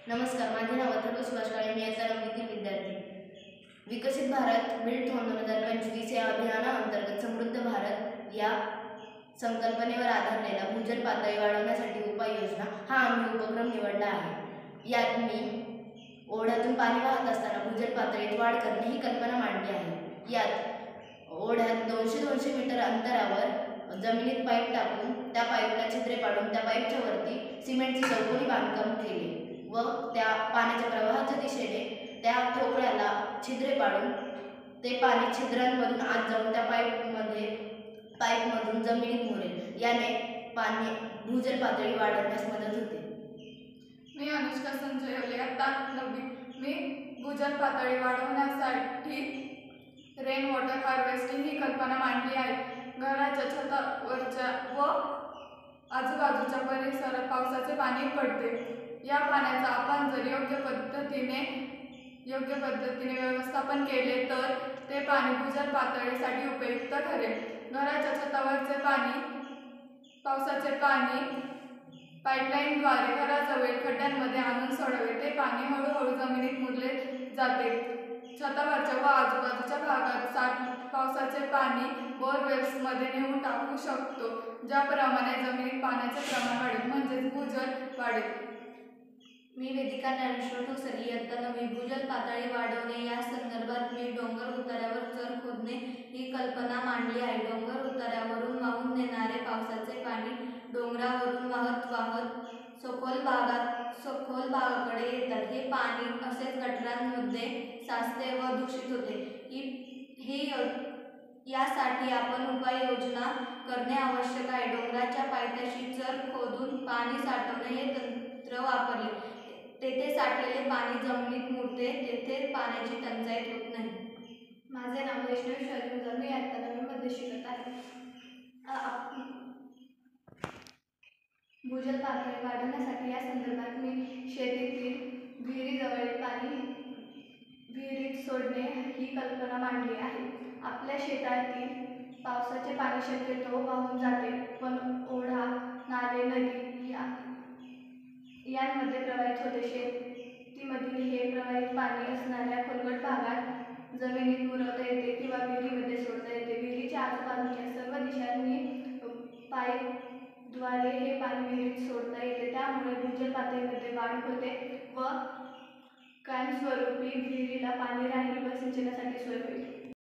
नमस्कार, माझे नाव अथर्व सुभाष काळे. मी इयत्ता 9वीतील विद्यार्थी. विकसित भारत बिल्ड थॉन 2025 या अभियानाअंतर्गत समृद्ध भारत या संकल्पनेवर आधारलेला भूजल पातळी वाढवण्यासाठी उपाययोजना हा आम्ही उपक्रम निवडला आहे. यात मी ओढ्यातून पाणी वाहत असताना भूजल पातळीत वाढ करणे ही कल्पना मांडली आहे. यात ओढ्यात 200 मीटर अंतरावर जमिनीत पाईप टाकून त्या पाईपला छिद्रे पाडून त्या पाईपच्या वरती सिमेंटचे चौकोनी बांधकाम केले व त्या पाण्याच्या प्रवाहाच्या दिशेने त्या ठोकळ्याला छिद्रे पाडून ते पाणी छिद्रांमधून आत जाऊन त्या पाईपमधून जमिनीत मुरेल. याने पाणी भूजल पातळी वाढवण्यास मदत होते. मी अनुष्का संजय ओले, इयत्ता 9वी. मी भूजल पातळी वाढवण्यासाठी रेन वॉटर हार्वेस्टिंग ही कल्पना मांडली आहे. घराच्या छतावरच्या व आजूबाजूच्या परिसरात पावसाचे पाणी पडते. या पाण्याचा आपण जर योग्य पद्धतीने व्यवस्थापन केले तर ते पाणी भूजल पातळीसाठी उपयुक्त ठरेल. घराच्या छतावरचे पावसाचे पाणी पाईपलाईनद्वारे घराजवळील खड्ड्यांमध्ये आणून सोडावे. ते पाणी हळूहळू जमिनीत मुरले जाते. छतावरच्या व आजूबाजूच्या भागात पावसाचे पाणी बोरवेल्समध्ये नेऊन टाकू शकतो. ज्याप्रमाणे जमिनीत पाण्याचे प्रमाण वाढेल, म्हणजेच भूजल वाढेल. मी वेदिका ज्ञानेश्वर ठोसर, इयत्ता 9वी. भूजल पातळी वाढवणे या संदर्भात मी डोंगर उतार्यावर चर खोदणे ही कल्पना मांडली आहे. डोंगर उतार्यावरून वाहून नेणारे पावसाचे पाणी डोंगरावरून वाहत सखोल भागाकडे येतात. हे पाणी असेच गटारांमध्ये साचते व दूषित होते. यासाठी आपण उपाययोजना करणे आवश्यक आहे. डोंगराच्या पायथ्याशी चर खोदून पाणी साठवणे हे तंत्र वापरले. तेथे साठलेले पाणी जमिनीत मुरते. तेथे पाण्याची टंचाई होत नाही. माझे नाव वैष्णवी शैलेंद्र. मी इयत्ता 9वी मध्ये शिकत आहे. भूजल पातळी वाढवण्यासाठी या संदर्भात मी शेतीतील विहिरीजवळील पाणी विहिरीत सोडणे ही कल्पना मांडली आहे. आपल्या शेतातील पावसाचे पाणी शक्यतो वाहून जाते, पण ओढा, नाले, नदी यांमध्ये प्रवाहित होते. शेतीमधील हे प्रवाहित पाणी असणाऱ्या खोलगट भागात जमिनीत मुरवता येते किंवा विहिरीमध्ये सोडता येते. विहिरीच्या आजूबाजूच्या सर्व दिशांनी पाईपद्वारे हे पाणी विहिरीत सोडता येते. त्यामुळे भूजल पातळीमध्ये वाढ होते व कायमस्वरूपी विहिरीला पाणी राहील व सिंचनासाठी सोय होईल.